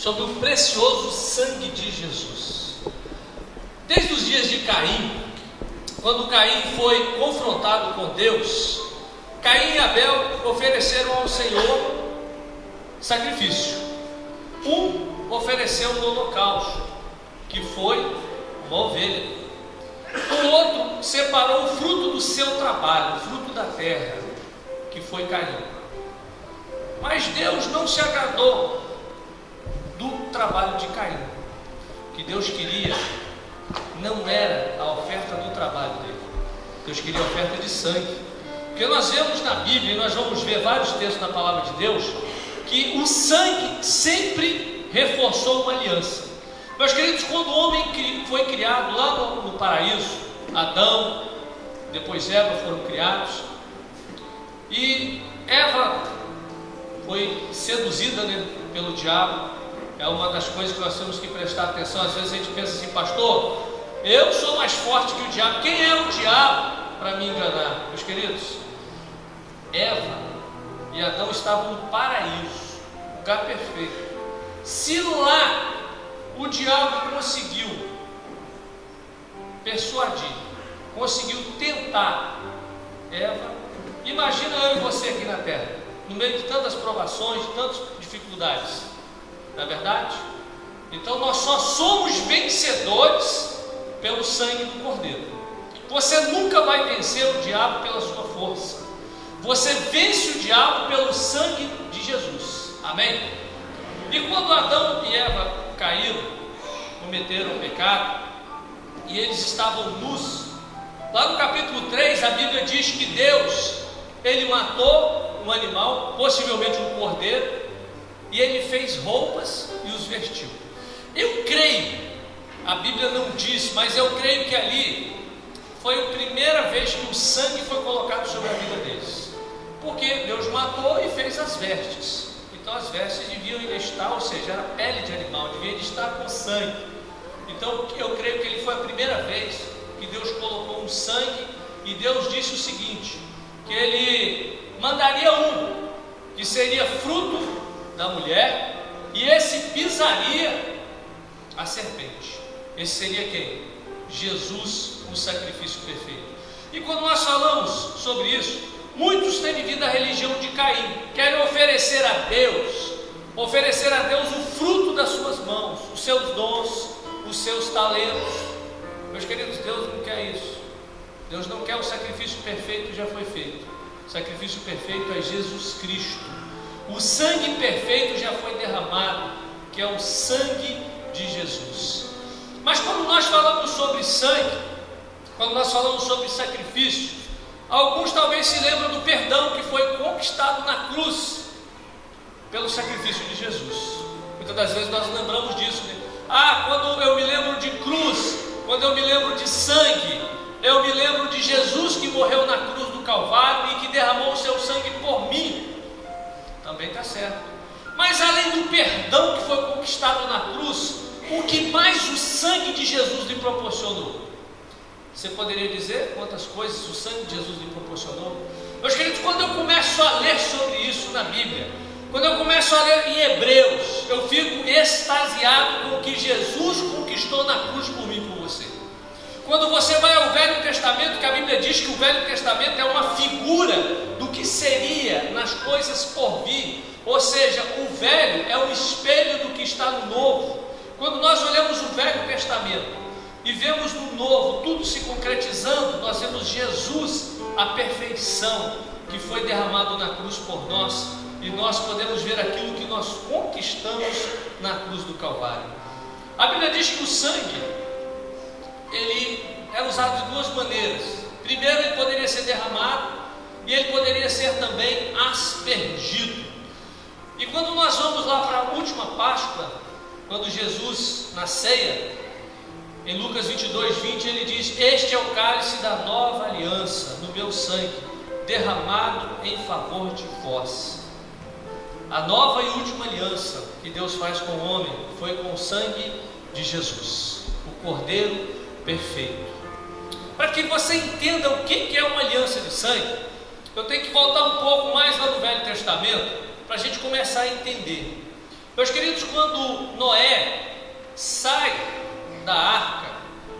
sobre o precioso sangue de Jesus. Desde os dias de Caim, quando Caim foi confrontado com Deus, Caim e Abel ofereceram ao Senhor sacrifício. Um ofereceu um holocausto, que foi uma ovelha. O outro separou o fruto do seu trabalho, o fruto da terra, que foi Caim. Mas Deus não se agradou do trabalho de Caim. O que Deus queria não era a oferta do trabalho dele. Deus queria a oferta de sangue. Porque nós vemos na Bíblia, e nós vamos ver vários textos na palavra de Deus, que o sangue sempre reforçou uma aliança. Meus queridos, quando o homem foi criado lá no paraíso, Adão, depois Eva foram criados, e Eva foi seduzida, pelo diabo. É uma das coisas que nós temos que prestar atenção. Às vezes a gente pensa assim: pastor, eu sou mais forte que o diabo. Quem é o diabo para me enganar? Meus queridos, Eva e Adão estavam no paraíso, lugar perfeito. Se lá o diabo conseguiu persuadir, conseguiu tentar Eva, imagina eu e você aqui na terra, no meio de tantas provações, de tantas dificuldades. Não é verdade? Então nós só somos vencedores pelo sangue do Cordeiro. Você nunca vai vencer o diabo pela sua força. Você vence o diabo pelo sangue de Jesus. Amém? E quando Adão e Eva caíram, cometeram o pecado, e eles estavam nus, lá no capítulo 3 a Bíblia diz que Deus, ele matou um animal, possivelmente um cordeiro, e ele fez roupas e os vestiu. Eu creio, a Bíblia não diz, mas eu creio que ali foi a primeira vez que o sangue foi colocado sobre a vida deles, porque Deus matou e fez as vestes. Então as vestes deviam estar, ou seja, era pele de animal, devia estar com sangue. Então eu creio que ele foi a primeira vez que Deus colocou um sangue, e Deus disse o seguinte, que ele mandaria um, que seria fruto da mulher, e esse pisaria a serpente. Esse seria quem? Jesus, o sacrifício perfeito. E quando nós falamos sobre isso, muitos têm vivido a religião de Caim, querem oferecer a Deus o fruto das suas mãos, os seus dons, os seus talentos. Meus queridos, Deus não quer isso. Deus não quer. O sacrifício perfeito já foi feito. O sacrifício perfeito é Jesus Cristo. O sangue perfeito já foi derramado, que é o sangue de Jesus. Mas quando nós falamos sobre sangue, quando nós falamos sobre sacrifício, alguns talvez se lembram do perdão que foi conquistado na cruz pelo sacrifício de Jesus. Muitas das vezes nós lembramos disso, né? Quando eu me lembro de cruz, quando eu me lembro de sangue, eu me lembro de Jesus que morreu na cruz do Calvário e que derramou o seu sangue por mim. Também está certo. Mas além do perdão que foi conquistado na cruz, o que mais o sangue de Jesus lhe proporcionou? Você poderia dizer quantas coisas o sangue de Jesus lhe proporcionou? Meus queridos, quando eu começo a ler sobre isso na Bíblia, quando eu começo a ler em Hebreus, eu fico extasiado com o que Jesus conquistou na cruz por mim e por você. Quando você vai ao Velho Testamento, que a Bíblia diz que o Velho Testamento é uma figura do que seria nas coisas por vir, ou seja, o velho é o espelho do que está no novo. Quando nós olhamos o Velho Testamento e vemos no novo tudo se concretizando, nós vemos Jesus, a perfeição que foi derramado na cruz por nós, e nós podemos ver aquilo que nós conquistamos na cruz do Calvário. A Bíblia diz que o sangue, ele é usado de duas maneiras. Primeiro, ele poderia ser derramado, e ele poderia ser também aspergido. E quando nós vamos lá para a última Páscoa, quando Jesus, na ceia, em Lucas 22:20, ele diz: este é o cálice da nova aliança, no meu sangue, derramado em favor de vós. A nova e última aliança que Deus faz com o homem foi com o sangue de Jesus, o Cordeiro perfeito. Para que você entenda o que é uma aliança de sangue, eu tenho que voltar um pouco mais lá no Velho Testamento, para a gente começar a entender. Meus queridos, quando Noé sai da arca,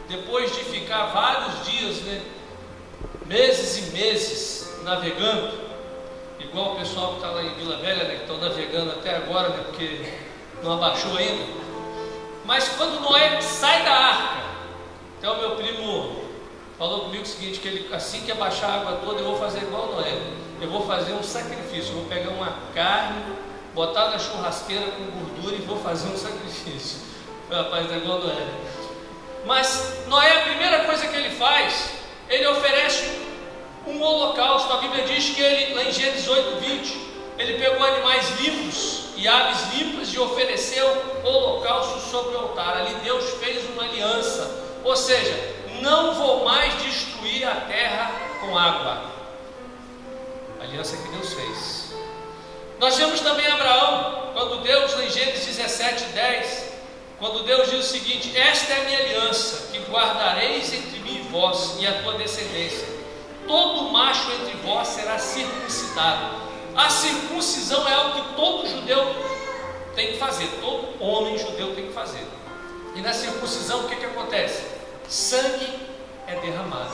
depois de ficar vários dias, meses e meses navegando, igual o pessoal que está lá em Vila Velha, que estão navegando até agora, porque não abaixou ainda. Mas quando Noé sai da arca, até o meu primo falou comigo o seguinte, que ele, assim que abaixar a água toda, eu vou fazer igual Noé, eu vou fazer um sacrifício, eu vou pegar uma carne, botar na churrasqueira com gordura e vou fazer um sacrifício. Rapaz, é igual Noé. Mas Noé, a primeira coisa que ele faz, ele oferece um holocausto. A Bíblia diz que ele, lá em Gênesis 8:20, ele pegou animais limpos e aves limpas e ofereceu holocausto sobre o altar. Ali Deus fez uma aliança, ou seja, não vou mais destruir a terra com água. A aliança que Deus fez. Nós vemos também Abraão, quando Deus, em Gênesis 17:10, quando Deus diz o seguinte: esta é a minha aliança, que guardareis entre mim e vós e a tua descendência. Todo macho entre vós será circuncidado. A circuncisão é algo que todo judeu tem que fazer, todo homem judeu tem que fazer. E na circuncisão o que acontece? Sangue é derramado.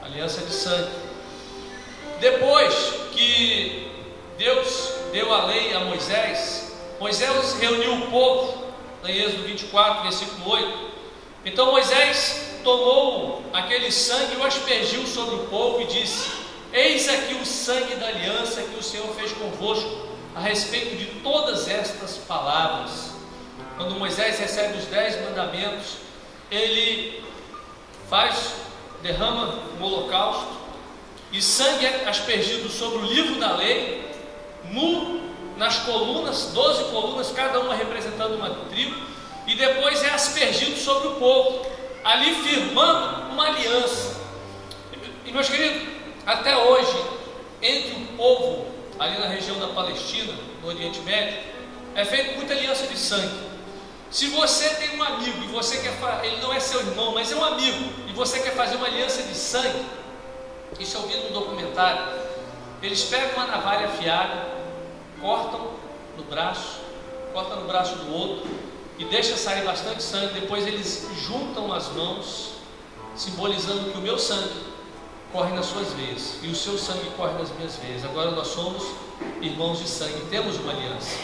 Aliança de sangue. Depois que Deus deu a lei a Moisés, Moisés reuniu o povo, em Êxodo 24, versículo 8. Então Moisés tomou aquele sangue e o aspergiu sobre o povo e disse: eis aqui o sangue da aliança que o Senhor fez convosco a respeito de todas estas palavras. Quando Moisés recebe os 10 mandamentos, ele derrama um holocausto e sangue é aspergido sobre o livro da lei, nas colunas, 12 colunas, cada uma representando uma tribo, e depois é aspergido sobre o povo, ali firmando uma aliança. E meus queridos, até hoje, entre o povo ali na região da Palestina, no Oriente Médio, é feita muita aliança de sangue. Se você tem um amigo e você quer, ele não é seu irmão, mas é um amigo, e você quer fazer uma aliança de sangue, isso eu vi num documentário, eles pegam uma navalha afiada, cortam no braço do outro e deixa sair bastante sangue. Depois eles juntam as mãos, simbolizando que o meu sangue corre nas suas veias e o seu sangue corre nas minhas veias. Agora nós somos irmãos de sangue, temos uma aliança.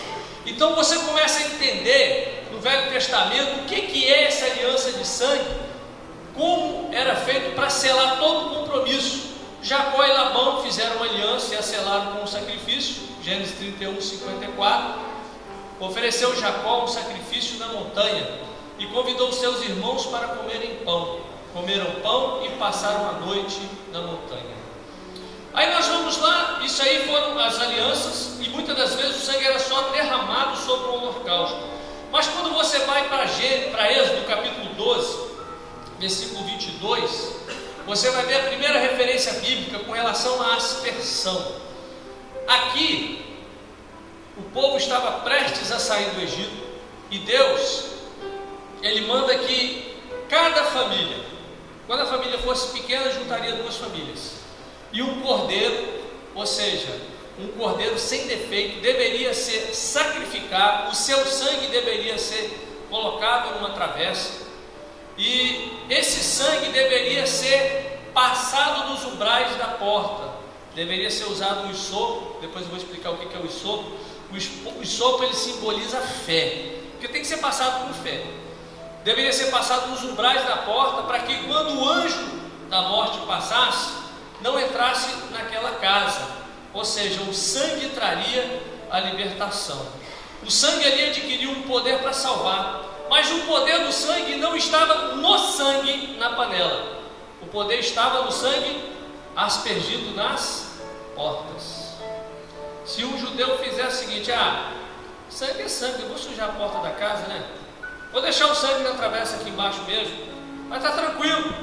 Então você começa a entender no Velho Testamento o que é essa aliança de sangue, como era feito para selar todo o compromisso. Jacó e Labão fizeram uma aliança e a selaram com um sacrifício. Gênesis 31:54. Ofereceu Jacó um sacrifício na montanha e convidou seus irmãos para comerem pão. Comeram pão e passaram a noite na montanha. Aí nós vamos lá, isso aí foram as alianças, e muitas das vezes o sangue era só derramado sobre o holocausto. Mas quando você vai para Êxodo capítulo 12, versículo 22, você vai ver a primeira referência bíblica com relação à aspersão. Aqui, o povo estava prestes a sair do Egito, e Deus, Ele manda que cada família, quando a família fosse pequena, juntaria 2 famílias, e um cordeiro, ou seja, um cordeiro sem defeito, deveria ser sacrificado, o seu sangue deveria ser colocado numa travessa, e esse sangue deveria ser passado nos umbrais da porta, deveria ser usado o hisopo. Depois eu vou explicar o que é o hisopo. O hisopo, ele simboliza fé, porque tem que ser passado com fé. Deveria ser passado nos umbrais da porta, para que quando o anjo da morte passasse, não entrasse naquela casa, ou seja, o sangue traria a libertação. O sangue ali adquiriu um poder para salvar, mas o poder do sangue não estava no sangue na panela, o poder estava no sangue aspergido nas portas. Se um judeu fizer o seguinte: sangue é sangue, eu vou sujar a porta da casa, vou deixar o sangue na travessa aqui embaixo mesmo, mas está tranquilo,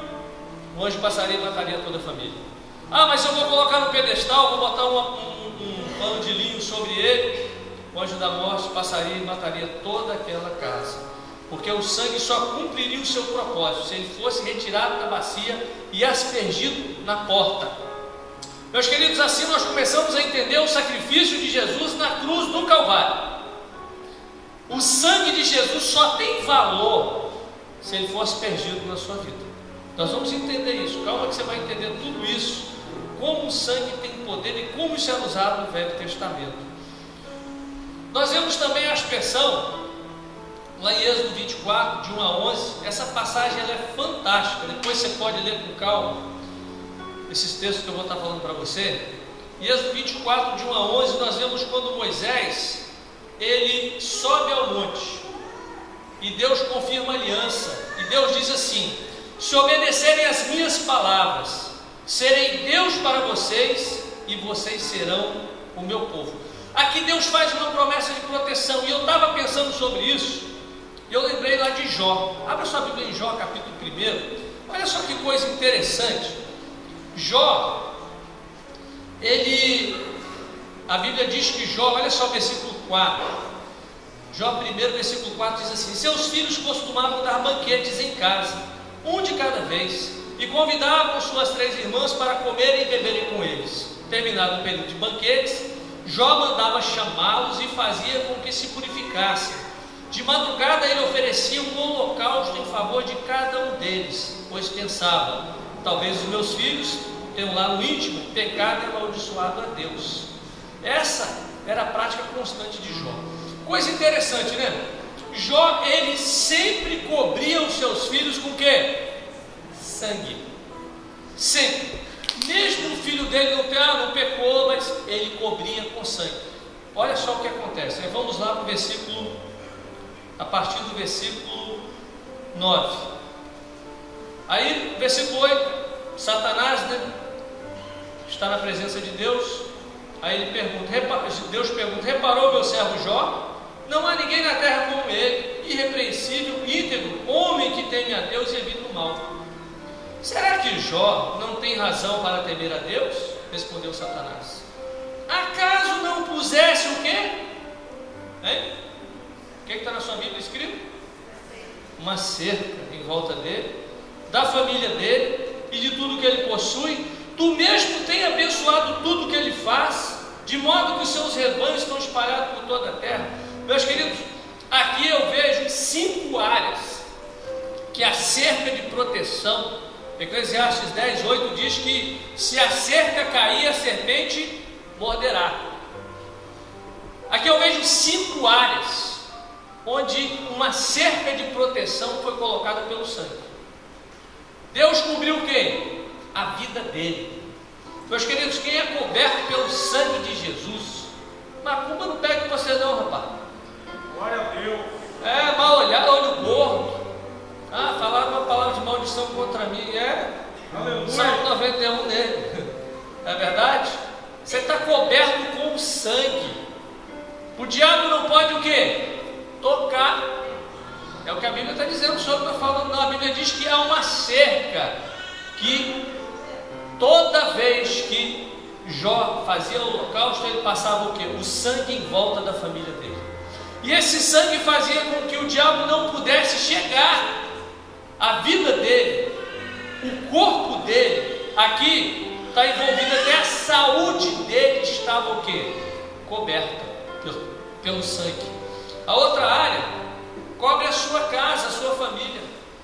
o anjo passaria e mataria toda a família. Mas eu vou colocar no pedestal, vou botar um pano de linho sobre ele, o anjo da morte passaria e mataria toda aquela casa, porque o sangue só cumpriria o seu propósito se ele fosse retirado da bacia e aspergido na porta. Meus queridos, assim nós começamos a entender o sacrifício de Jesus na cruz do Calvário. O sangue de Jesus só tem valor se ele for aspergido na sua vida. Nós vamos entender isso. Calma que você vai entender tudo isso, como o sangue tem poder e como isso é usado no Velho Testamento. Nós vemos também a aspersão lá em Êxodo 24, de 1 a 11. Essa passagem ela é fantástica. Depois você pode ler com calma esses textos que eu vou estar falando para você. Em Êxodo 24, de 1 a 11, nós vemos quando Moisés ele sobe ao monte e Deus confirma a aliança. E Deus diz assim: se obedecerem as minhas palavras, serei Deus para vocês e vocês serão o meu povo. Aqui Deus faz uma promessa de proteção, e eu estava pensando sobre isso, e eu lembrei lá de Jó. Abra sua Bíblia em Jó, capítulo 1. Olha só que coisa interessante. Jó, a Bíblia diz que Jó, olha só o versículo 4. Jó 1, versículo 4 diz assim: seus filhos costumavam dar banquetes em casa, um de cada vez, e convidavam suas 3 irmãs para comerem e beberem com eles. Terminado o período de banquetes, Jó mandava chamá-los e fazia com que se purificassem. De madrugada ele oferecia um holocausto em favor de cada um deles, pois pensava: talvez os meus filhos tenham lá no íntimo pecado e amaldiçoado a Deus. Essa era a prática constante de Jó. Coisa interessante, né? Jó, ele sempre cobria os seus filhos com o quê? Sangue. Sempre. Mesmo o filho dele não pecou, mas ele cobria com sangue. Olha só o que acontece. Aí vamos lá para o versículo, a partir do versículo 9. Aí, versículo 8, Satanás, né, está na presença de Deus. Aí ele pergunta, Deus pergunta: reparou meu servo Jó? Não há ninguém na terra como ele, irrepreensível, íntegro, homem que teme a Deus e evita o mal. Será que Jó não tem razão para temer a Deus? Respondeu Satanás. Acaso não pusesse o quê? Hein? O que está na sua Bíblia escrito? Uma cerca em volta dele, da família dele e de tudo que ele possui. Tu mesmo tem abençoado tudo que ele faz, de modo que os seus rebanhos estão espalhados por toda a terra. Meus queridos, aqui eu vejo 5 áreas que a cerca de proteção. Eclesiastes 10:8 diz que se a cerca cair, a serpente morderá. Aqui eu vejo 5 áreas onde uma cerca de proteção foi colocada pelo sangue. Deus cobriu quem? A vida dele. Meus queridos, quem é coberto pelo sangue de Jesus, macumba não pega com você não, rapaz. Glória a Deus. Mal olhado, olho gordo. Falaram uma palavra de maldição contra mim. Aleluia. Salmo 91 nele. Não é verdade? Você está coberto com sangue. O diabo não pode o quê? Tocar. É o que a Bíblia está dizendo sobre o que eu estou falando. Não, a Bíblia diz que há uma cerca, que toda vez que Jó fazia o holocausto, ele passava o quê? O sangue em volta da família dele. E esse sangue fazia com que o diabo não pudesse chegar à vida dele, o corpo dele. Aqui está envolvido até a saúde dele, estava o quê? Coberta pelo sangue. A outra área cobre a sua casa, a sua família,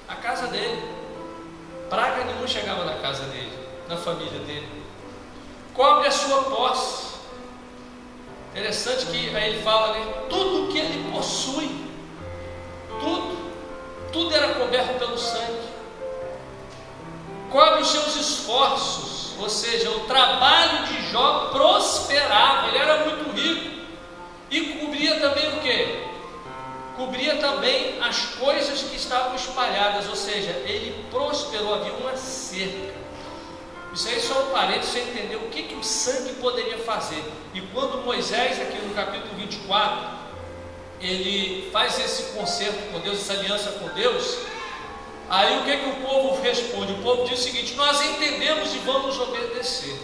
a casa dele. Praga nenhuma chegava na casa dele, na família dele. Cobre a sua posse. Interessante que aí ele fala, né? Tudo que ele possui, tudo era coberto pelo sangue. Cobre os seus esforços, ou seja, o trabalho de Jó prosperava, ele era muito rico. E cobria também o quê? Cobria também as coisas que estavam espalhadas, ou seja, ele prosperou, havia uma cerca. Isso aí só um parênteses, você entender o que o sangue poderia fazer. E quando Moisés, aqui no capítulo 24, ele faz esse concerto com Deus, essa aliança com Deus, aí o que o povo responde? O povo diz o seguinte: nós entendemos e vamos obedecer.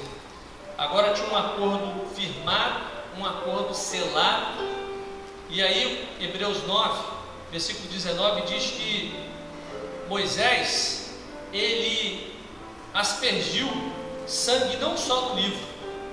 Agora tinha um acordo firmado, um acordo selado. E aí Hebreus 9, versículo 19 diz que Moisés, ele aspergiu sangue não só no livro,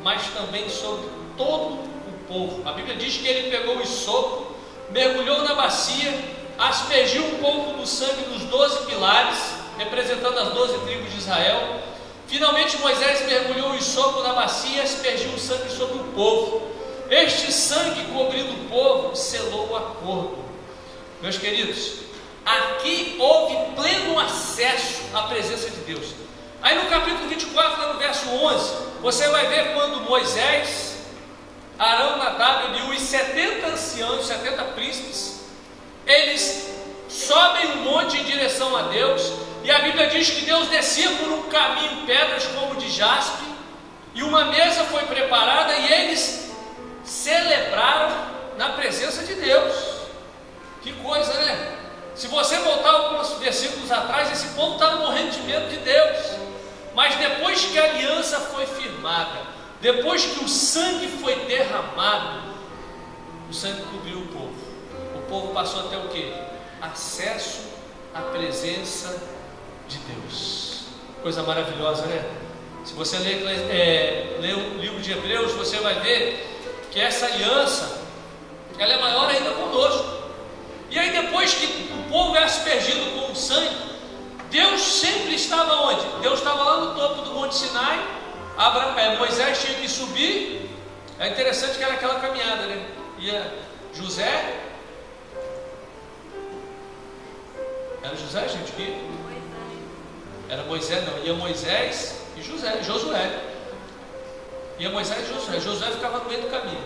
mas também sobre todo o povo. A Bíblia diz que ele pegou o sopro, mergulhou na bacia, aspergiu um pouco do sangue dos 12 pilares, representando as 12 tribos de Israel. Finalmente Moisés mergulhou o hisopo na bacia e aspergiu o sangue sobre o povo. Este sangue, cobrindo o povo, selou o acordo. Meus queridos, aqui houve pleno acesso à presença de Deus. Aí no capítulo 24, lá no verso 11, você vai ver quando Moisés, Arão, Nadab, Abiú e 70 anciãos, 70 príncipes, eles sobem um monte em direção a Deus, e a Bíblia diz que Deus descia por um caminho, pedras como de jaspe, e uma mesa foi preparada, e eles celebraram na presença de Deus. Que coisa, né? Se você voltar alguns versículos atrás, esse povo estava morrendo de medo de Deus. Mas depois que a aliança foi firmada, depois que o sangue foi derramado, o sangue cobriu o povo. O povo passou a ter o quê? Acesso à presença de Deus. Coisa maravilhosa, né? Se você ler o livro de Hebreus, você vai ver que essa aliança, ela é maior ainda conosco. E aí depois que o povo é aspergido com o sangue, Deus sempre estava onde? Deus estava lá no topo do Monte Sinai. Moisés tinha que subir. É interessante que era aquela caminhada, né? Ia José. Era José, gente? Que era Moisés, não. Ia Moisés e Josué. Ia Moisés e Josué. Josué ficava no meio do caminho.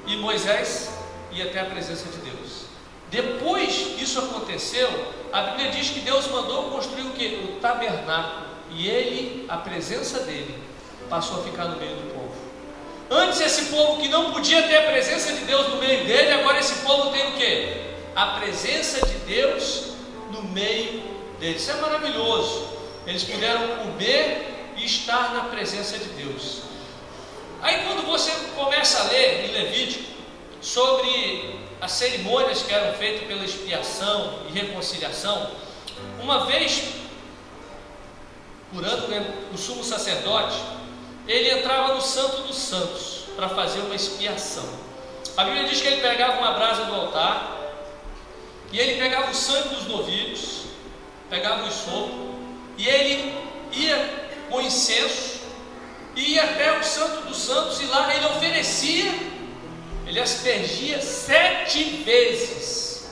E Moisés ia até a presença de Deus. Depois que isso aconteceu, a Bíblia diz que Deus mandou construir o quê? O tabernáculo. E ele, a presença dele, passou a ficar no meio do povo. Antes esse povo que não podia ter a presença de Deus no meio dele, agora esse povo tem o quê? A presença de Deus no meio dele. Isso é maravilhoso. Eles puderam comer e estar na presença de Deus. Aí quando você começa a ler em Levítico sobre as cerimônias que eram feitas pela expiação e reconciliação, uma vez por ano, né, o sumo sacerdote, ele entrava no Santo dos Santos para fazer uma expiação. A Bíblia diz que ele pegava uma brasa do altar e ele pegava o sangue dos novilhos, pegava o hisopo e ele ia com incenso e ia até o Santo dos Santos, e lá ele oferecia. Ele aspergia 7 vezes.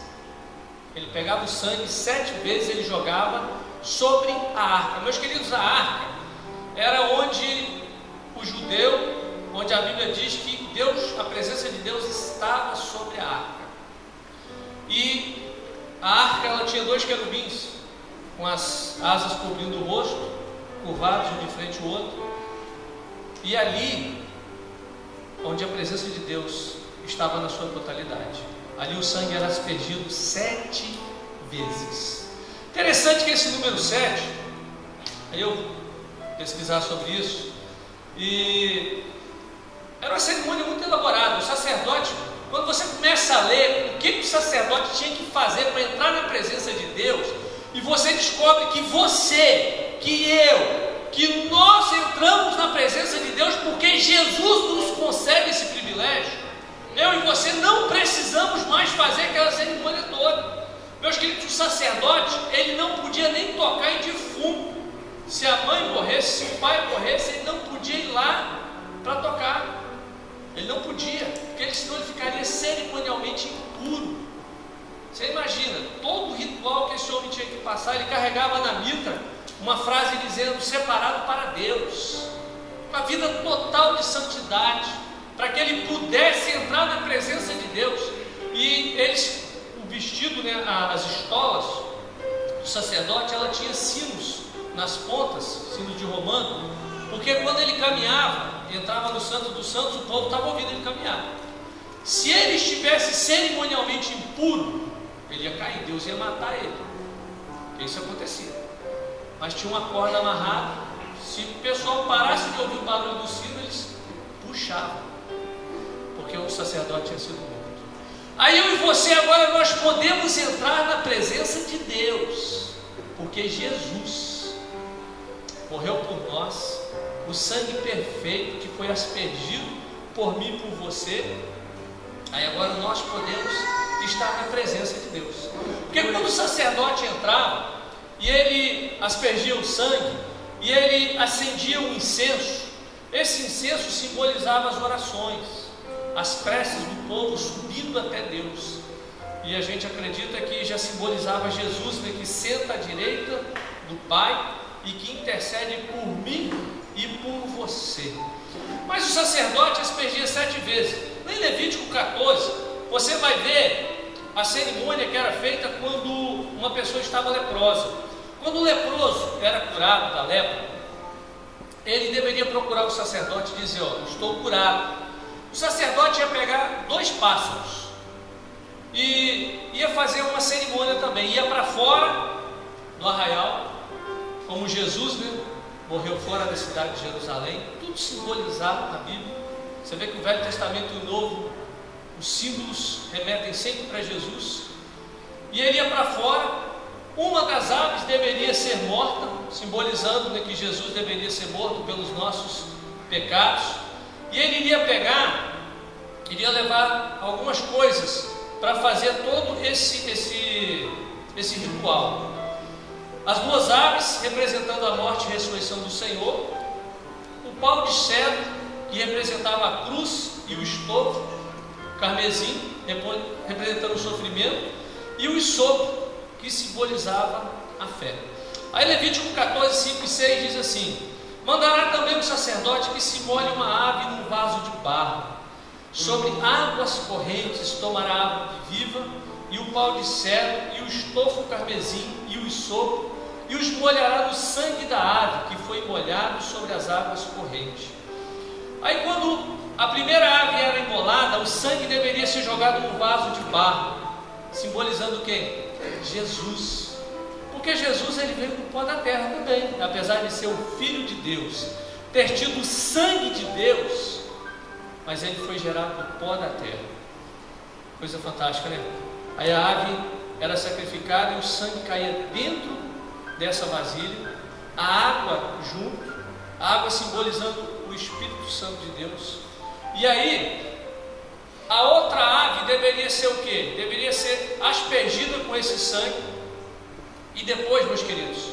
Ele pegava o sangue 7 vezes, ele jogava sobre a arca. Meus queridos, a arca era onde o judeu, onde a Bíblia diz que Deus, a presença de Deus estava sobre a arca. E a arca, ela tinha 2 querubins com as asas cobrindo o rosto, curvados um de frente ao outro. E ali, onde a presença de Deus estava na sua totalidade, ali o sangue era aspergido 7 vezes. Interessante que esse número 7, aí eu pesquisar sobre isso, e era uma cerimônia muito elaborada. O sacerdote, quando você começa a ler o que o sacerdote tinha que fazer para entrar na presença de Deus, e você descobre que você, que eu, que nós entramos na presença de Deus porque Jesus nos concede esse privilégio. Eu e você não precisamos mais fazer aquela cerimônia toda. Meus queridos, o sacerdote, ele não podia nem tocar em defunto. Se a mãe morresse, se o pai morresse, ele não podia ir lá para tocar. Ele não podia, porque senão ele ficaria cerimonialmente impuro. Você imagina, todo o ritual que esse homem tinha que passar, ele carregava na mitra uma frase dizendo: separado para Deus. Uma vida total de santidade, para que ele pudesse entrar na presença de Deus. E eles, o vestido, né, as estolas do sacerdote, ela tinha sinos nas pontas, sinos de romano, porque quando ele caminhava, entrava no Santo dos Santos, o povo estava ouvindo ele caminhar. Se ele estivesse cerimonialmente impuro, ele ia cair, Deus ia matar ele, porque isso acontecia. Mas tinha uma corda amarrada, se o pessoal parasse de ouvir o barulho do sino, eles puxavam, porque o sacerdote tinha sido morto. Aí eu e você agora nós podemos entrar na presença de Deus, porque Jesus morreu por nós, o sangue perfeito que foi aspergido por mim e por você, Aí agora nós podemos estar na presença de Deus. Porque quando o sacerdote entrava e ele aspergia o sangue e ele acendia um incenso, esse incenso simbolizava as orações, as preces do povo subindo até Deus. E a gente acredita que já simbolizava Jesus, né, que senta à direita do Pai e que intercede por mim e por você. Mas o sacerdote aspergia 7 vezes. Em Levítico 14, você vai ver a cerimônia que era feita quando uma pessoa estava leprosa. Quando o leproso era curado da lepra, ele deveria procurar o sacerdote e dizer: ó, estou curado. O sacerdote ia pegar 2 pássaros e ia fazer uma cerimônia também. Ia para fora do arraial, como Jesus, né, morreu fora da cidade de Jerusalém. Tudo simbolizado na Bíblia. Você vê que o Velho Testamento e o Novo, os símbolos remetem sempre para Jesus. E ele ia para fora. Uma das aves deveria ser morta, simbolizando, né, que Jesus deveria ser morto pelos nossos pecados. E ele iria pegar, iria levar algumas coisas para fazer todo esse ritual. As 2 aves representando a morte e ressurreição do Senhor, o pau de cedro que representava a cruz e o estofo carmesim representando o sofrimento, e o hisopo que simbolizava a fé. Aí Levítico 14, 5 e 6 diz assim: mandará também o sacerdote que se molhe uma ave num vaso de barro, sobre águas correntes tomará a água viva, e o pau de cedro, e o estofo carmesim, e o hisopo, e os molhará no sangue da ave que foi molhado sobre as águas correntes. Aí quando a primeira ave era imolada, o sangue deveria ser jogado num vaso de barro, simbolizando quem? Jesus. Porque Jesus, ele veio do pó da terra também, apesar de ser o Filho de Deus, ter tido o sangue de Deus, mas ele foi gerado do pó da terra. Coisa fantástica, né? Aí a ave era sacrificada e o sangue caía dentro dessa vasilha, a água junto, a água simbolizando o Espírito Santo de Deus. E aí a outra ave deveria ser o quê? Deveria ser aspergida com esse sangue. E depois, meus queridos,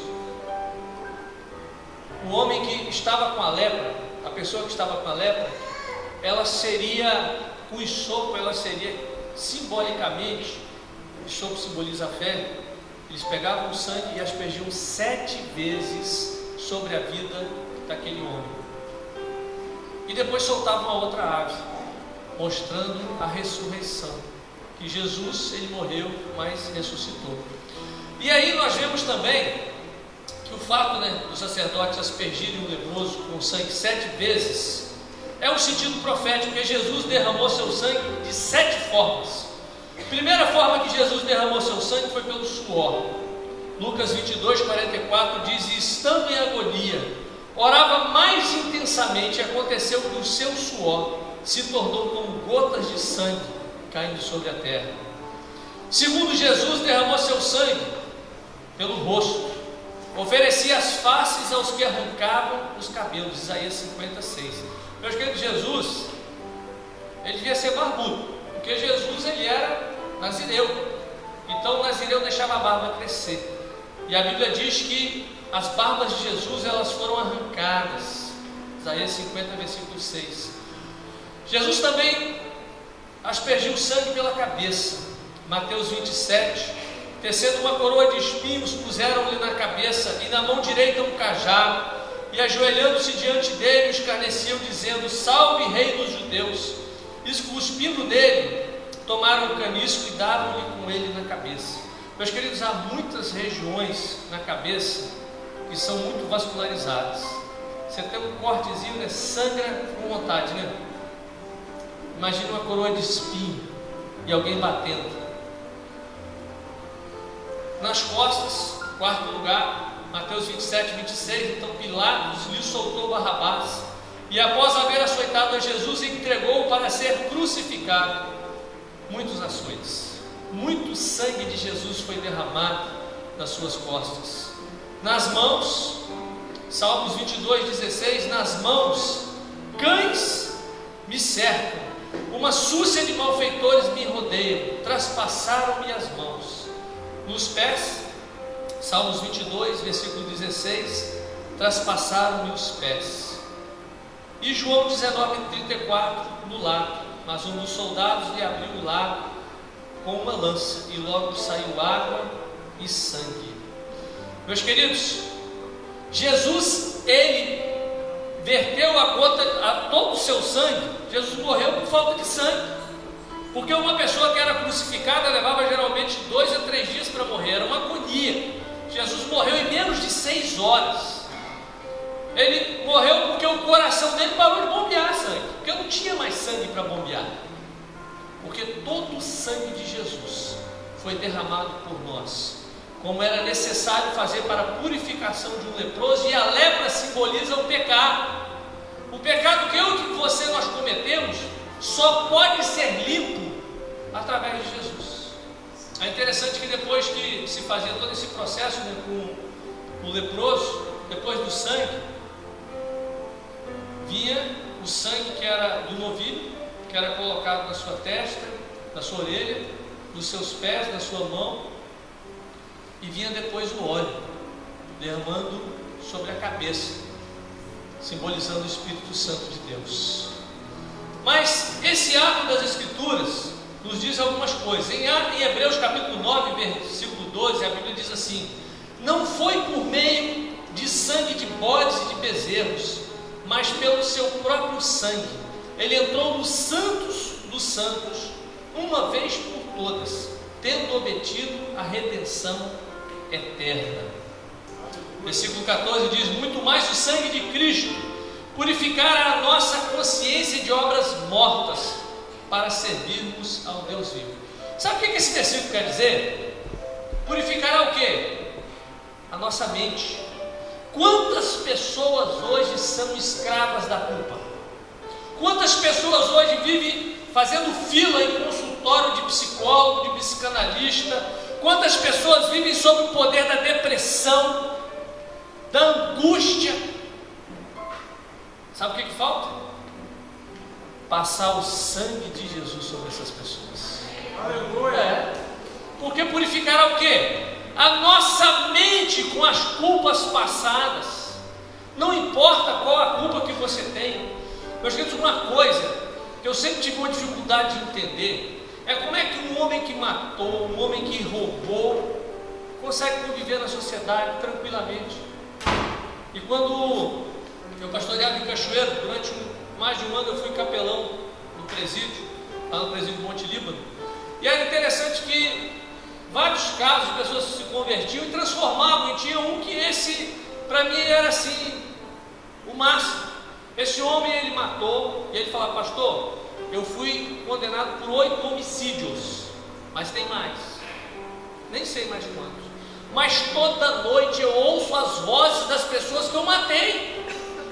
o homem que estava com a lepra, a pessoa que estava com a lepra, ela seria, com hisopo, ela seria simbolicamente, o hisopo simboliza a fé, eles pegavam o sangue e aspergiam 7 vezes sobre a vida daquele homem. E depois soltavam a outra ave, mostrando a ressurreição, que Jesus, ele morreu, mas ressuscitou. E aí nós vemos também que o fato, né, dos sacerdotes aspergirem o leproso com sangue 7 vezes, é um sentido profético, porque Jesus derramou seu sangue de 7 formas. A primeira forma que Jesus derramou seu sangue foi pelo suor. Lucas 22, 44 diz: e estando em agonia, orava mais intensamente, e aconteceu que o seu suor se tornou como gotas de sangue caindo sobre a terra. Segundo, Jesus derramou seu sangue pelo rosto, oferecia as faces aos que arrancavam os cabelos. Isaías 56. Meus queridos, Jesus, ele devia ser barbudo, porque Jesus, ele era nazireu. Então o nazireu deixava a barba crescer, e a Bíblia diz que as barbas de Jesus, elas foram arrancadas. Isaías 50, versículo 6. Jesus também aspergiu sangue pela cabeça. Mateus 27, tecendo uma coroa de espinhos, puseram-lhe na cabeça, e na mão direita um cajado, e ajoelhando-se diante dele, escarneciam, dizendo: salve, rei dos judeus. E cuspindo nele, tomaram um caniço e davam-lhe com ele na cabeça. Meus queridos, há muitas regiões na cabeça que são muito vascularizadas. Você tem um cortezinho, né? Sangra com vontade, né? Imagina uma coroa de espinho e alguém batendo. Nas costas, 4º lugar, Mateus 27, 26, então Pilatos lhe soltou Barrabás, e após haver açoitado a Jesus, entregou-o para ser crucificado. Muitos açoites, muito sangue de Jesus foi derramado nas suas costas. Nas mãos, Salmos 22, 16, nas mãos cães me cercam, Uma súcia de malfeitores me rodeiam, traspassaram-me as mãos. Nos pés, Salmos 22, versículo 16, traspassaram-me os pés. E João 19:34, no lado, mas um dos soldados lhe abriu o lado com uma lança, e logo saiu água e sangue. Meus queridos, Jesus, ele verteu a gota, todo o seu sangue. Jesus morreu por falta de sangue, porque uma pessoa que era crucificada levava geralmente 2 a 3 dias para morrer, era uma agonia. Jesus morreu em menos de 6 horas. Ele morreu porque o coração dele parou de bombear sangue, porque não tinha mais sangue para bombear, porque todo o sangue de Jesus foi derramado por nós, como era necessário fazer para a purificação de um leproso. E a lepra simboliza o pecado. O pecado que eu e você nós cometemos só pode ser limpo através de Jesus. É interessante que depois que se fazia todo esse processo, né, com o leproso, depois do sangue, vinha o sangue que era do novilho, que era colocado na sua testa, na sua orelha, nos seus pés, na sua mão, e vinha depois o óleo, derramando sobre a cabeça, simbolizando o Espírito Santo de Deus. Mas esse ato das Escrituras nos diz algumas coisas. Em Hebreus capítulo 9, versículo 12, a Bíblia diz assim: não foi por meio de sangue de bodes e de bezerros, mas pelo seu próprio sangue. Ele entrou nos santos dos santos, uma vez por todas, tendo obtido a redenção eterna. Versículo 14 diz: muito mais o sangue de Cristo purificará a nossa consciência de obras mortas, para servirmos ao Deus vivo. Sabe o que esse versículo quer dizer? Purificará o quê? A nossa mente. Quantas pessoas hoje são escravas da culpa? Quantas pessoas hoje vivem fazendo fila em consultório de psicólogo, de psicanalista? Quantas pessoas vivem sob o poder da depressão, da angústia? Sabe o que falta? Passar o sangue de Jesus sobre essas pessoas. Aleluia! Porque purificará o quê? A nossa mente com as culpas passadas. Não importa qual a culpa que você tem. Meus queridos, uma coisa que eu sempre tive uma dificuldade de entender é como é que um homem que matou, um homem que roubou, consegue conviver na sociedade tranquilamente. E quando eu pastoreava em Cachoeiro, durante mais de um ano eu fui capelão no presídio, lá no presídio Monte Líbano, e era interessante que vários casos de pessoas se convertiam e transformavam, e tinha um que esse, para mim, era assim, o máximo. Esse homem, ele matou, e ele falava: pastor, eu fui condenado por 8 homicídios, mas tem mais, nem sei mais quantos, mas toda noite eu ouço as vozes das pessoas que eu matei.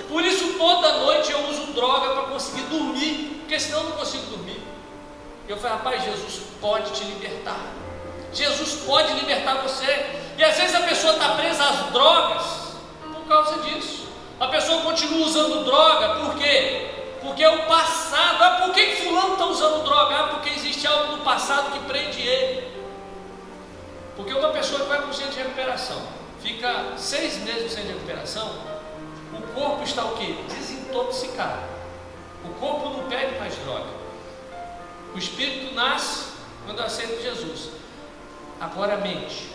Por isso toda noite eu uso droga para conseguir dormir, porque senão eu não consigo dormir. Eu falei: rapaz, Jesus pode te libertar. Jesus pode libertar você. E às vezes a pessoa está presa às drogas por causa disso. A pessoa continua usando droga, por quê? Porque é o passado. Por que fulano está usando droga? Porque existe algo no passado que prende ele. Porque uma pessoa que vai para o centro de recuperação, fica 6 meses no centro de recuperação, o corpo está o quê? Desintoxicado. O corpo não pede mais droga. O espírito nasce quando aceita Jesus. Agora a mente.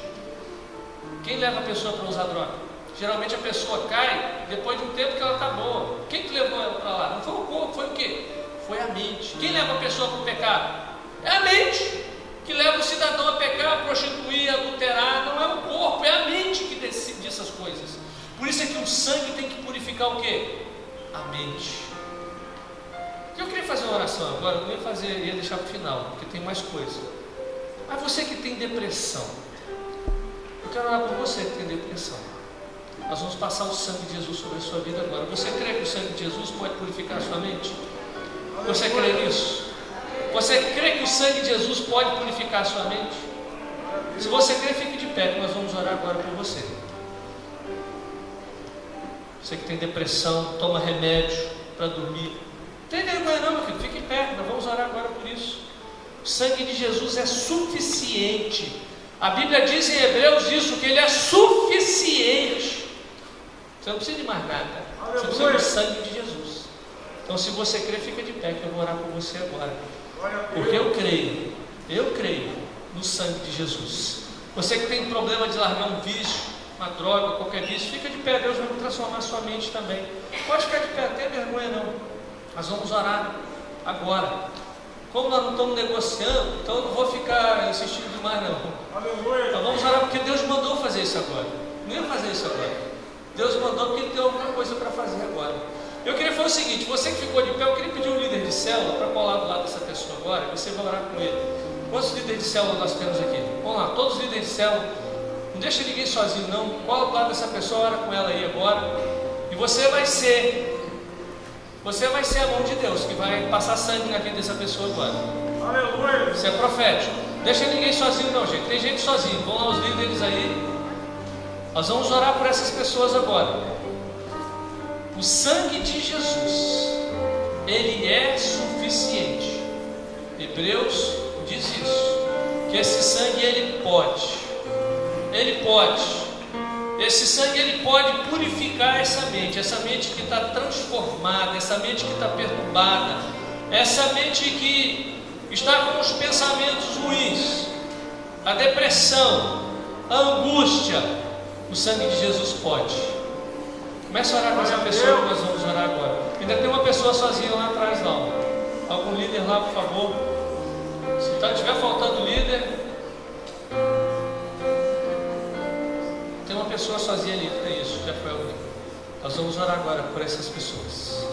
Quem leva a pessoa para usar droga? Geralmente a pessoa cai depois de um tempo que ela está boa. Quem que levou ela para lá? Não foi o corpo, foi o quê? Foi a mente. Quem leva a pessoa para o pecado? É a mente. Que leva o cidadão a pecar, a prostituir, a adulterar. Não é o corpo, é a mente que decide essas coisas. Por isso é que o sangue tem que purificar o quê? A mente. Eu queria fazer uma oração agora, eu ia deixar para o final, porque tem mais coisa. Mas você que tem depressão, eu quero orar por você que tem depressão. Nós vamos passar o sangue de Jesus sobre a sua vida agora. Você crê que o sangue de Jesus pode purificar a sua mente? Você crê nisso? Você crê que o sangue de Jesus pode purificar a sua mente? Se você crê, fique de pé, que nós vamos orar agora por você. Você que tem depressão, toma remédio para dormir. Não tem vergonha não, meu filho, fique pé, nós vamos orar agora por isso. O sangue de Jesus é suficiente. A Bíblia diz em Hebreus isso, que ele é suficiente. Você não precisa de mais nada. Você precisa do sangue de Jesus. Então, se você crê, fica de pé, que eu vou orar por você agora. Porque eu creio no sangue de Jesus. Você que tem problema de largar um vício, uma droga, qualquer vício, fica de pé, Deus vai transformar a sua mente também. Pode ficar de pé, não tem vergonha não. Nós vamos orar agora. Como nós não estamos negociando, então eu não vou ficar insistindo demais não. Aleluia. Nós vamos orar porque Deus mandou fazer isso agora. Não ia fazer isso agora. Deus mandou porque Ele tem alguma coisa para fazer agora. Eu queria falar o seguinte, você que ficou de pé, eu queria pedir um líder de célula para colar do lado dessa pessoa agora, e você vai orar com ele. Quantos líderes de célula nós temos aqui? Vamos lá, todos os líderes de célula. Não deixa ninguém sozinho não, cola do lado dessa pessoa, ora com ela aí agora. E você vai ser a mão de Deus que vai passar sangue na vida dessa pessoa agora. Aleluia. Você é profético. Deixa ninguém sozinho não, gente. Tem gente sozinho. Vão lá os líderes aí. Nós vamos orar por essas pessoas agora. O sangue de Jesus, ele é suficiente. Hebreus diz isso, que esse sangue ele pode. Esse sangue ele pode purificar essa mente que está transformada, essa mente que está perturbada, essa mente que está com os pensamentos ruins, a depressão, a angústia. O sangue de Jesus pode. Começa a orar com essa pessoa que nós vamos orar agora. Ainda tem uma pessoa sozinha lá atrás, não. Algum líder lá, por favor. Se estiver faltando líder, tem uma pessoa sozinha ali. É isso, já foi alguém. Nós vamos orar agora por essas pessoas.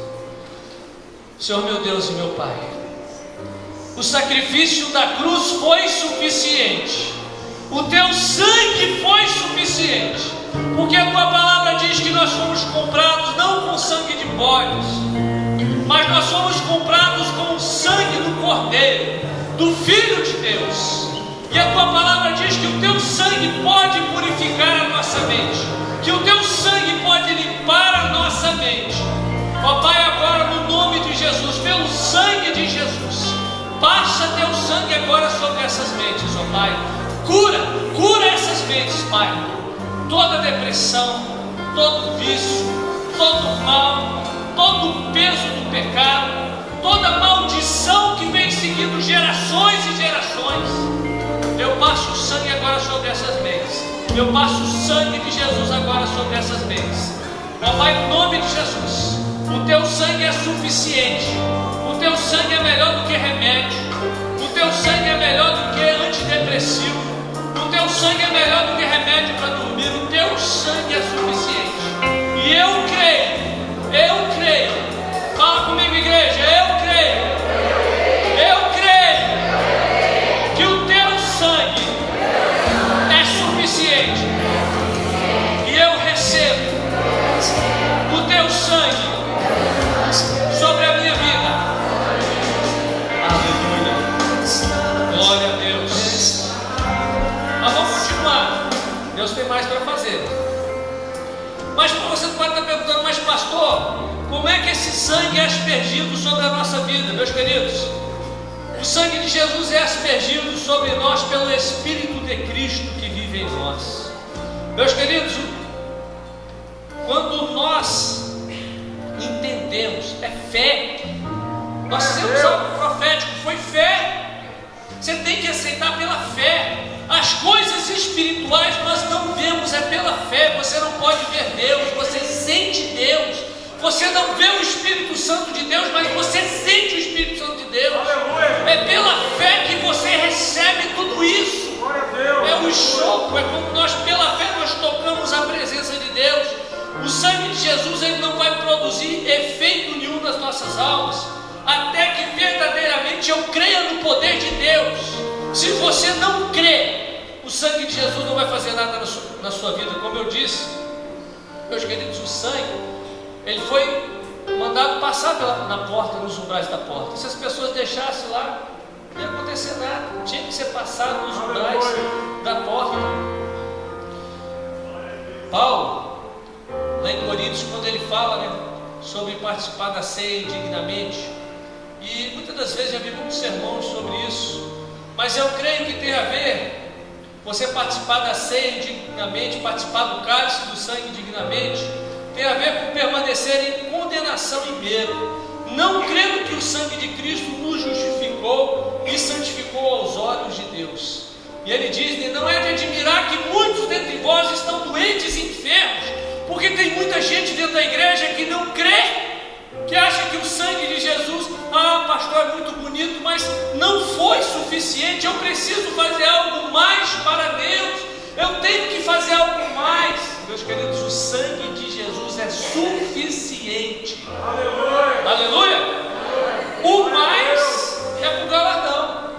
Senhor meu Deus e meu Pai, o sacrifício da cruz foi suficiente. O teu sangue foi suficiente, porque a tua palavra diz que nós fomos comprados não com sangue de bodes, mas nós fomos comprados com o sangue do Cordeiro, do Filho de Deus. E a tua palavra diz que o teu sangue pode purificar a nossa mente, que o teu sangue pode limpar a nossa mente. Ó Pai, agora no nome de Jesus, pelo sangue de Jesus, passa teu sangue agora sobre essas mentes, ó Pai. Cura essas mentes, Pai. Toda depressão, todo vício, todo mal, todo o peso do pecado, toda maldição que vem seguindo gerações e gerações. Eu passo o sangue agora sobre essas mentes. Eu passo o sangue de Jesus agora sobre essas mentes. Ó Pai, no nome de Jesus, o teu sangue é suficiente. O teu sangue é melhor do que remédio. O teu sangue é melhor do que antidepressivo. O teu sangue é melhor do que remédio para dormir. O teu sangue é suficiente. E eu creio. Fala comigo, igreja. Eu creio que o teu sangue é suficiente. E eu recebo o teu sangue sobre a minha vida. Aleluia. Glória a Deus. Mas vamos continuar. Deus tem mais para fazer. Mas você pode estar perguntando, mas pastor, como é que esse sangue é aspergido sobre a nossa vida, meus queridos? O sangue de Jesus é aspergido sobre nós pelo Espírito de Cristo que vive em nós. Meus queridos, quando nós entendemos, é fé. Nós temos algo profético, foi fé. Você tem que aceitar pela fé. As coisas espirituais nós não vemos, é pela fé. Você não pode ver Deus, você sente Deus. Você não vê o Espírito Santo de Deus, mas você sente o Espírito Santo de Deus. É pela fé que você recebe tudo isso. É um enxoto, é como nós, pela fé, nós tocamos a presença de Deus. O sangue de Jesus, ele não vai produzir efeito nenhum nas nossas almas, até que verdadeiramente eu creia no poder de Deus. Se você não crê, o sangue de Jesus não vai fazer nada na sua vida. Como eu disse, meus queridos, o sangue, ele foi mandado passar na porta, nos umbrais da porta. Se as pessoas deixassem lá, não ia acontecer nada. Tinha que ser passado nos umbrais da porta. Paulo, lá em Coríntios, quando ele fala, sobre participar da ceia indignamente, E muitas das vezes já vi muitos sermões sobre isso, mas eu creio que tem a ver você participar da ceia dignamente, participar do cálice do sangue dignamente, tem a ver com permanecer em condenação e medo, não crendo que o sangue de Cristo nos justificou e santificou aos olhos de Deus. E ele diz: não é de admirar que muitos dentre vós estão doentes e enfermos, porque tem muita gente dentro da igreja que não crê, que acha que o sangue de Jesus, pastor, é muito bonito, mas não foi suficiente. Eu preciso fazer algo mais para Deus, eu tenho que fazer algo mais. Meus queridos, o sangue de Jesus é suficiente. Aleluia! Aleluia! O mais é para o galardão,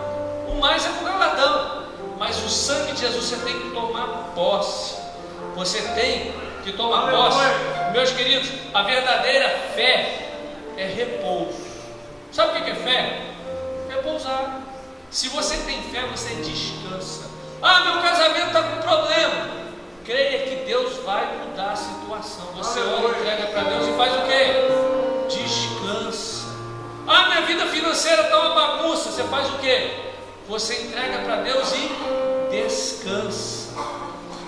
o mais é para o galardão, mas o sangue de Jesus você tem que tomar posse, você tem que tomar posse. Meus queridos, a verdadeira fé é repouso. Sabe o que é fé? Repousar. Se você tem fé, você descansa. Meu casamento está com problema. Creia que Deus vai mudar a situação. Você ora, entrega para Deus e faz o quê? Descansa. Minha vida financeira está uma bagunça. Você faz o quê? Você entrega para Deus e descansa.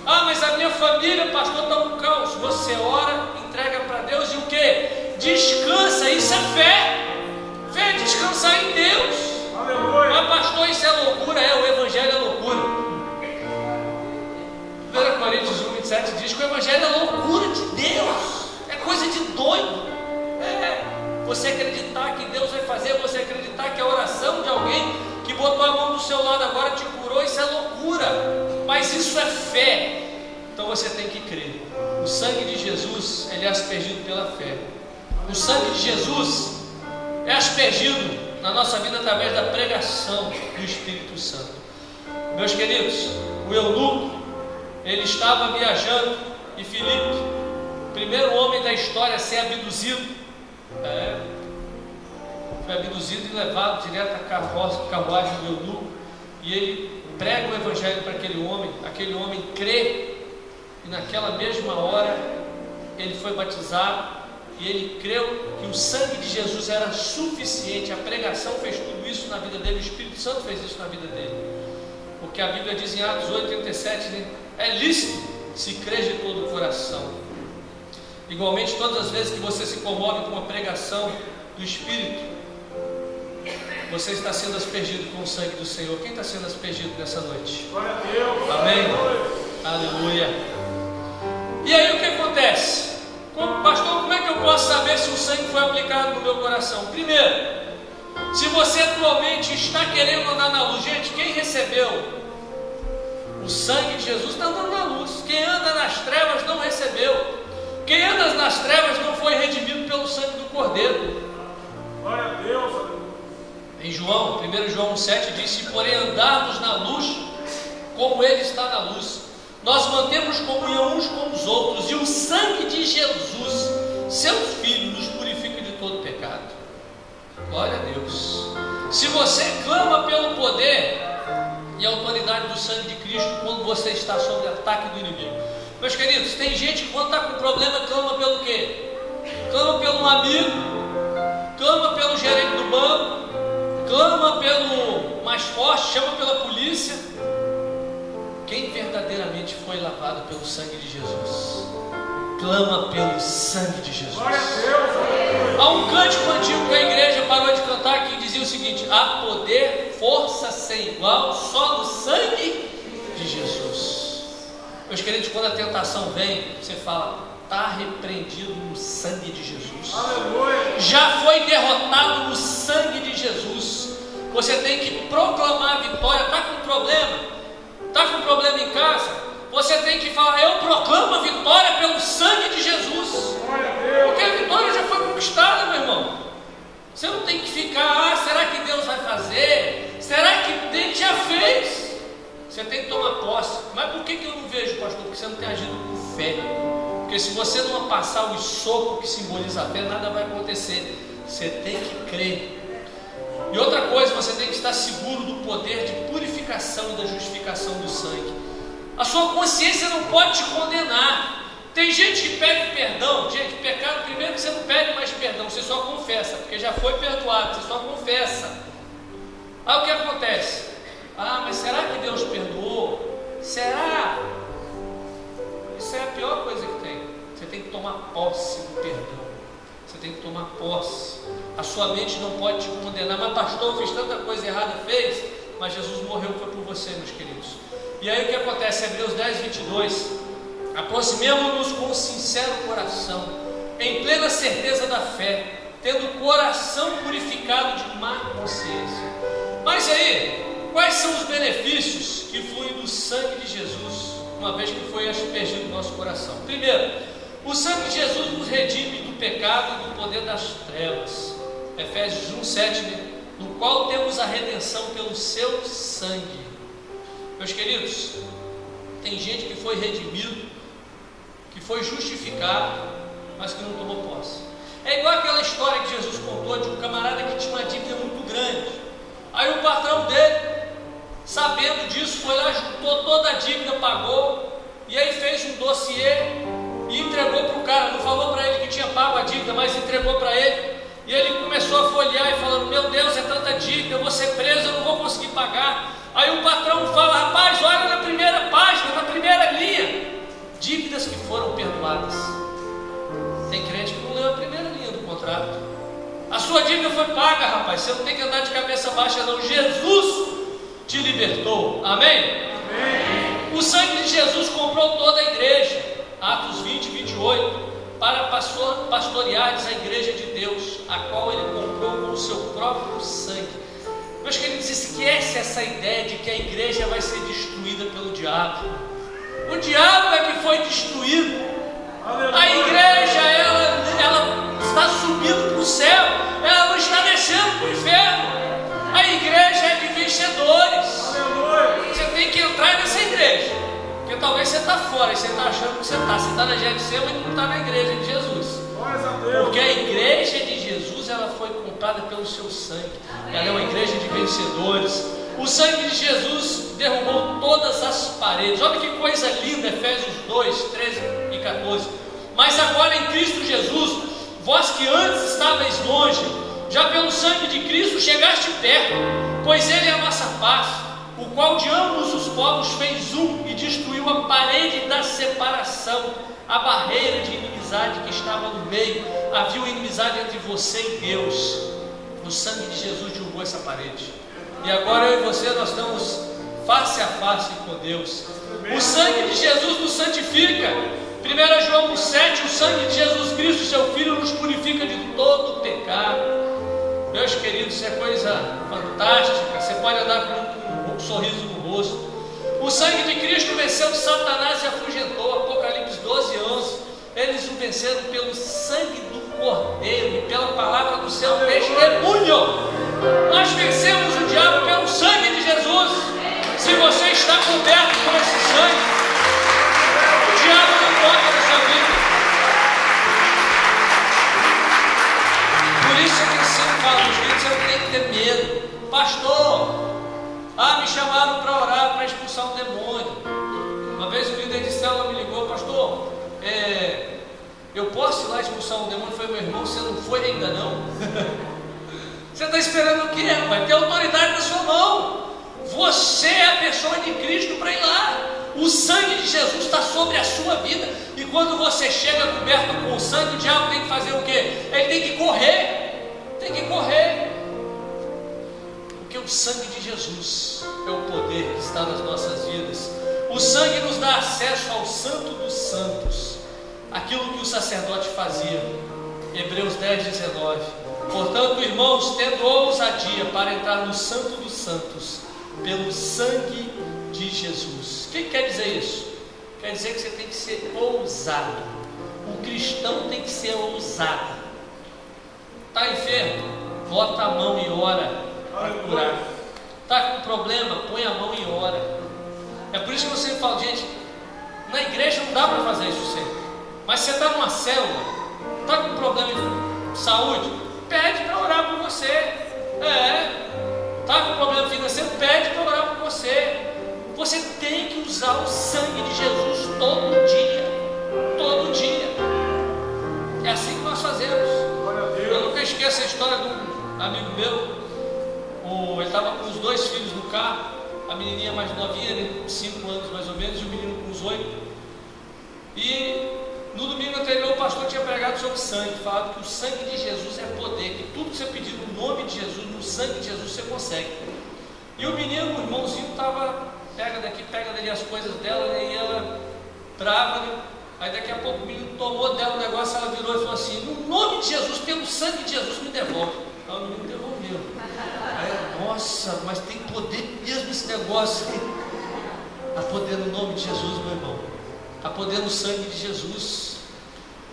Mas a minha família, pastor, está um caos. Você ora, entrega para Deus e o quê? Descansa. Isso é fé. Fé é descansar em Deus. Aleluia. Pastor, isso é loucura. O evangelho é loucura. 1 Coríntios 1:27 diz que o evangelho é loucura de Deus. É coisa de doido. Você acreditar que Deus vai fazer, você acreditar que a oração de alguém que botou a mão do seu lado agora te curou, isso é loucura. Mas isso é fé. Então você tem que crer. O sangue de Jesus, ele é aspergido pela fé. O sangue de Jesus é aspergido na nossa vida através da pregação do Espírito Santo. Meus queridos, o eunuco, ele estava viajando e Filipe, o primeiro homem da história a ser abduzido, foi abduzido e levado direto à carruagem do eunuco, e ele prega o evangelho para aquele homem crê, e naquela mesma hora ele foi batizado, e ele creu que o sangue de Jesus era suficiente. A pregação fez tudo isso na vida dele, o Espírito Santo fez isso na vida dele, porque a Bíblia diz em Atos 8:37, né? É lícito se crer de todo o coração. Igualmente, todas as vezes que você se comove com a pregação do Espírito, você está sendo aspergido com o sangue do Senhor. Quem está sendo aspergido nessa noite? Glória a Deus. Amém? Aleluia. E aí o que acontece? Pastor, como é que eu posso saber se o sangue foi aplicado no meu coração? Primeiro, se você atualmente está querendo andar na luz, gente, quem recebeu o sangue de Jesus está andando na luz. Quem anda nas trevas não recebeu. Quem anda nas trevas não foi redimido pelo sangue do Cordeiro. Glória a Deus. Em 1 João 7 diz: se porém andarmos na luz, como Ele está na luz, nós mantemos comunhão uns com os outros, e o sangue de Jesus, seu Filho, nos purifica de todo pecado. Glória a Deus. Se você clama pelo poder e a autoridade do sangue de Cristo quando você está sob ataque do inimigo, meus queridos, tem gente que quando está com problema clama pelo quê? Clama pelo um amigo, clama pelo gerente do banco, clama pelo mais forte, chama pela polícia. Quem verdadeiramente foi lavado pelo sangue de Jesus, clama pelo sangue de Jesus. Glória a Deus. Há um cântico antigo que a igreja parou de cantar que dizia o seguinte: há poder, força sem igual, só no sangue de Jesus. Meus queridos, quando a tentação vem, você fala: está repreendido no sangue de Jesus. Aleluia. Já foi derrotado no sangue de Jesus. Você tem que proclamar a vitória. Está com problema? Está com problema em casa? Você tem que falar: eu proclamo a vitória pelo sangue de Jesus. Porque a vitória já foi conquistada, meu irmão. Você não tem que ficar: será que Deus vai fazer? Será que Ele já fez? Você tem que tomar posse. Mas por que eu não vejo, pastor? Porque você não tem agido com fé. Porque se você não passar o soco que simboliza a fé, nada vai acontecer. Você tem que crer. E outra coisa, você tem que estar seguro do poder de purificação e da justificação do sangue. A sua consciência não pode te condenar. Tem gente que pede perdão. Gente, pecado, primeiro que você não pede mais perdão, você só confessa, porque já foi perdoado, você só confessa. Aí o que acontece? Mas será que Deus perdoou? Será? Isso é a pior coisa que tem. Você tem que tomar posse do perdão. Você tem que tomar posse. A sua mente não pode te condenar. Mas pastor, eu fiz tanta coisa errada, fez, mas Jesus morreu foi por você, meus queridos. E aí o que acontece? Hebreus 10, 22. Aproximemo-nos com sincero coração, em plena certeza da fé, tendo o coração purificado de má consciência. Mas aí, quais são os benefícios que fluem do sangue de Jesus, uma vez que foi aspergido no nosso coração? Primeiro, o sangue de Jesus nos redime do pecado e do poder das trevas. Efésios 1, 7, no qual temos a redenção pelo seu sangue. Meus queridos, tem gente que foi redimido, que foi justificado, mas que não tomou posse. É igual aquela história que Jesus contou de um camarada que tinha uma dívida muito grande. Aí o patrão dele, sabendo disso, foi lá, juntou toda a dívida, pagou, e aí fez um dossiê e entregou para o cara. Não falou para ele que tinha pago a dívida, mas entregou para ele. E ele começou a folhear e falando: meu Deus, é tanta dívida, eu vou ser preso, eu não vou conseguir pagar. Aí o patrão fala: rapaz, olha na primeira página, na primeira linha, dívidas que foram perdoadas. Tem crente que não leu a primeira linha do contrato. A sua dívida foi paga, rapaz, você não tem que andar de cabeça baixa não. Jesus te libertou, amém? Amém. O sangue de Jesus comprou toda a igreja, Atos 20, 28, para pastoreares a igreja de Deus, a qual ele comprou com o seu próprio sangue. Meus queridos, esquece essa ideia de que a igreja vai ser destruída pelo diabo. O diabo é que foi destruído. A igreja, ela está subindo para o céu, ela não está descendo para o inferno. A igreja é de vencedores. Você tem que entrar nessa igreja, porque talvez você está fora e você está achando que você está na Getsema e não está na igreja de Jesus. Porque a igreja de Jesus, ela foi comprada pelo seu sangue. Ela é uma igreja de vencedores. O sangue de Jesus derrubou todas as paredes. Olha que coisa linda, Efésios 2, 13 e 14. Mas agora em Cristo Jesus, vós que antes estáveis longe, já pelo sangue de Cristo chegaste perto, pois Ele é a nossa paz, o qual de ambos os povos fez um e destruiu a parede da separação, a barreira de inimizade que estava no meio. Havia uma inimizade entre você e Deus. O sangue de Jesus derrubou essa parede. E agora eu e você, nós estamos face a face com Deus. O sangue de Jesus nos santifica. 1 João 7, o sangue de Jesus Cristo, seu Filho, nos purifica de todo pecado. Meus queridos, isso é coisa fantástica. Você pode andar com um sorriso no rosto. O sangue de Cristo venceu Satanás e afugentou. Apocalipse 12, 11. Eles o venceram pelo sangue do Cordeiro e pela palavra do seu testemunho. Nós vencemos o diabo pelo sangue de Jesus. Se você está coberto por esse sangue, o diabo não toca na sua vida. Por isso que eu sempre falo, os filhos, você não tem que ter medo. Pastor, me chamaram para orar para expulsar um demônio. Uma vez o líder de célula me ligou: pastor, eu posso ir lá expulsar um demônio? Eu falei: meu irmão, você não foi ainda não? Você está esperando o quê, rapaz? Tem autoridade na sua mão. Você é a pessoa de Cristo para ir lá. O sangue de Jesus está sobre a sua vida. E quando você chega coberto com o sangue, o diabo tem que fazer o quê? Ele tem que correr. Tem que correr. Porque o sangue de Jesus é o poder que está nas nossas vidas. O sangue nos dá acesso ao Santo dos Santos, aquilo que o sacerdote fazia. Hebreus 10, 19. Portanto, irmãos, tendo ousadia para entrar no Santo dos Santos, pelo sangue de Jesus. O que quer dizer isso? Quer dizer que você tem que ser ousado. O cristão tem que ser ousado. Está enfermo? Bota a mão e ora para curar. Está com problema? Põe a mão e ora. É por isso que eu sempre falo, gente, na igreja não dá para fazer isso sempre. Mas você está numa célula, está com problema de saúde, pede para orar por você. Está com problema financeiro, pede para orar por você. Você tem que usar o sangue de Jesus todo dia. Todo história de um amigo meu. Ele estava com os 2 filhos no carro, a menininha mais novinha, né, 5 anos mais ou menos, e o menino com uns 8. E no domingo anterior o pastor tinha pregado sobre sangue, falado que o sangue de Jesus é poder, que tudo que você pedir no nome de Jesus, no sangue de Jesus, você consegue. E o menino, o irmãozinho, estava, pega daqui, pega dali as coisas dela, né, e ela brava, né? Aí daqui a pouco o menino tomou dela o negócio, ela virou e falou assim: no nome de Jesus, pelo sangue de Jesus, me devolve. Aí o menino devolveu. Aí, nossa, mas tem poder mesmo esse negócio. Há poder no nome de Jesus, meu irmão. Há poder no sangue de Jesus.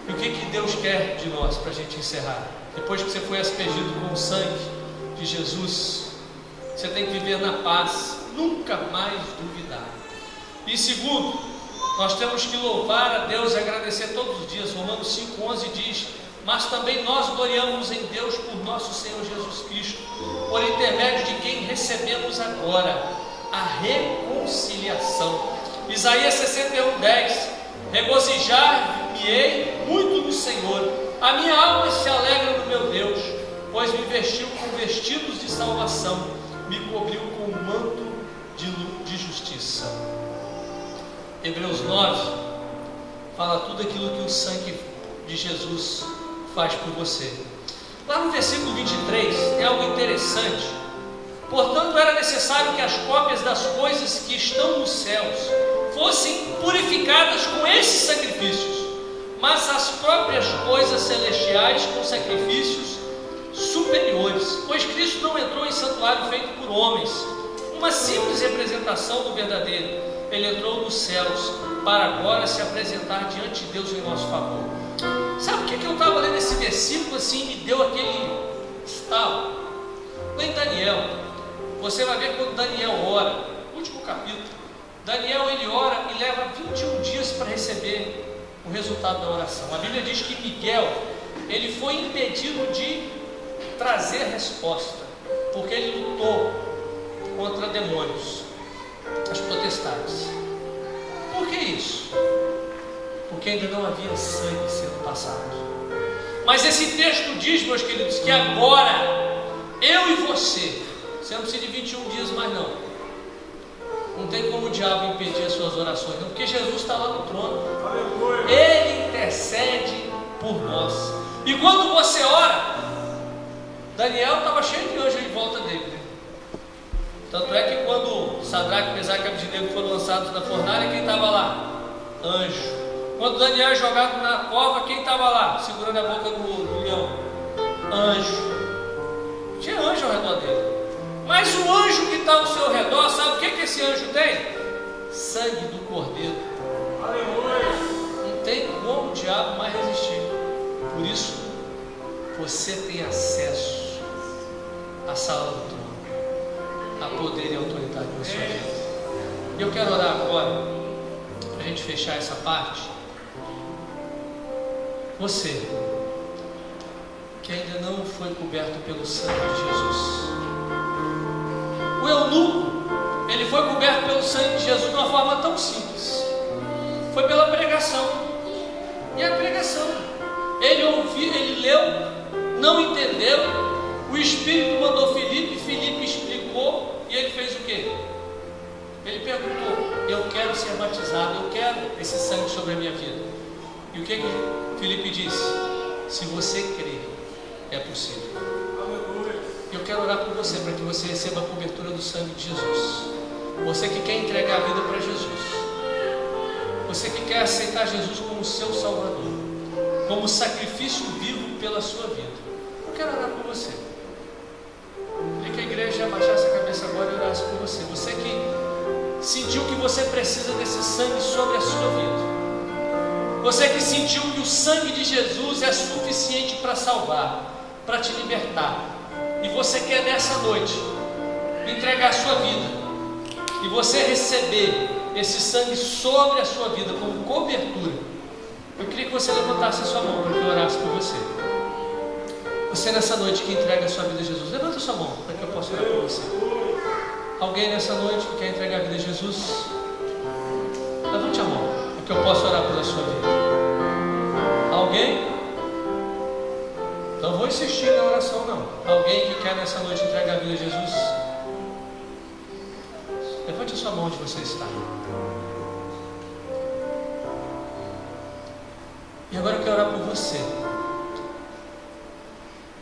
E o que Deus quer de nós, para a gente encerrar? Depois que você foi aspergido com o sangue de Jesus, você tem que viver na paz, nunca mais duvidar. E segundo, nós temos que louvar a Deus e agradecer todos os dias. Romanos 5,11 diz: mas também nós gloriamos em Deus por nosso Senhor Jesus Cristo, por intermédio de quem recebemos agora a reconciliação. Isaías 61:10: regozijar-me-ei muito no Senhor, a minha alma se alegra no meu Deus, pois me vestiu com vestidos de salvação, me cobriu com um manto de justiça. Hebreus 9 fala tudo aquilo que o sangue de Jesus faz por você. Lá no versículo 23 é algo interessante. Portanto, era necessário que as cópias das coisas que estão nos céus fossem purificadas com esses sacrifícios, mas as próprias coisas celestiais com sacrifícios superiores, pois Cristo não entrou em santuário feito por homens, uma simples representação do verdadeiro. Ele entrou nos céus para agora se apresentar diante de Deus em nosso favor. Sabe o que eu estava lendo esse versículo assim, me deu aquele estalo? Lá em Daniel, você vai ver quando Daniel ora, último capítulo, Daniel ele ora e leva 21 dias para receber o resultado da oração. A Bíblia diz que Miguel, ele foi impedido de trazer a resposta, porque ele lutou contra demônios, as potestades. Por que isso? Porque ainda não havia sangue sendo passado. Mas esse texto diz, meus queridos, que agora eu e você não precisa de 21 dias mais não tem como o diabo impedir as suas orações não, porque Jesus está lá no trono. Ele intercede por nós. E quando você ora, Daniel estava cheio de anjos em volta dele, né? Tanto é que quando Sadraque, Mesaque e Abdenego foram lançados na fornalha, quem estava lá? Anjo. Quando Daniel é jogado na cova, quem estava lá? Segurando a boca do leão? Anjo. Tinha anjo ao redor dele. Mas o anjo que está ao seu redor, sabe o que esse anjo tem? Sangue do Cordeiro. Aleluia. Não tem como o diabo mais resistir. Por isso, você tem acesso à sala do trono, a poder e autoridade na sua vida. E eu quero orar agora, para a gente fechar essa parte. Você que ainda não foi coberto pelo sangue de Jesus. O eunuco, ele foi coberto pelo sangue de Jesus de uma forma tão simples. Foi pela pregação. E a pregação, ele ouviu, ele leu, não entendeu. O Espírito mandou Filipe explicou, e ele fez o quê? Ele perguntou: eu quero ser batizado, eu quero esse sangue sobre a minha vida. E o que Filipe disse? Se você crer, é possível. Eu quero orar por você, para que você receba a cobertura do sangue de Jesus. Você que quer entregar a vida para Jesus, você que quer aceitar Jesus como seu Salvador, como sacrifício vivo pela sua vida, eu quero orar por você. Queria que a igreja abaixasse a cabeça agora e orasse por você. Você que sentiu que você precisa desse sangue sobre a sua vida, você que sentiu que o sangue de Jesus é suficiente para salvar, para te libertar, e você quer nessa noite entregar a sua vida, e você receber esse sangue sobre a sua vida como cobertura, eu queria que você levantasse a sua mão para que eu orasse por você. Você nessa noite que entrega a sua vida a Jesus, levanta a sua mão para que eu possa orar por você. Alguém nessa noite que quer entregar a vida a Jesus? Levante a mão para que eu possa orar pela sua vida. Alguém? Então vou insistir na oração, não. Alguém que quer nessa noite entregar a vida a Jesus? Levante a sua mão onde você está. E agora eu quero orar por você,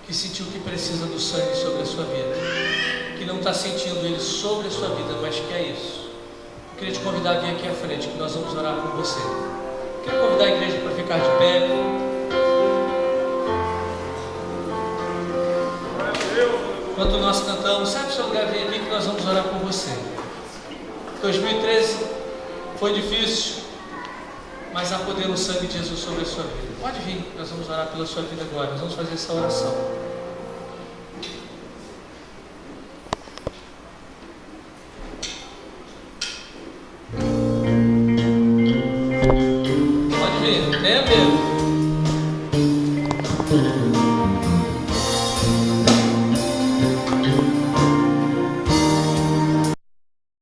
que sentiu que precisa do sangue sobre a sua vida, que não está sentindo ele sobre a sua vida, mas que é isso. Eu queria te convidar a vir aqui à frente, que nós vamos orar por você. Eu queria convidar a igreja para ficar de pé. Enquanto nós cantamos, sai do seu lugar, vem aqui que nós vamos orar por você. 2013 foi difícil, mas há poder no sangue de Jesus sobre a sua vida. Pode vir, nós vamos orar pela sua vida agora. Nós vamos fazer essa oração.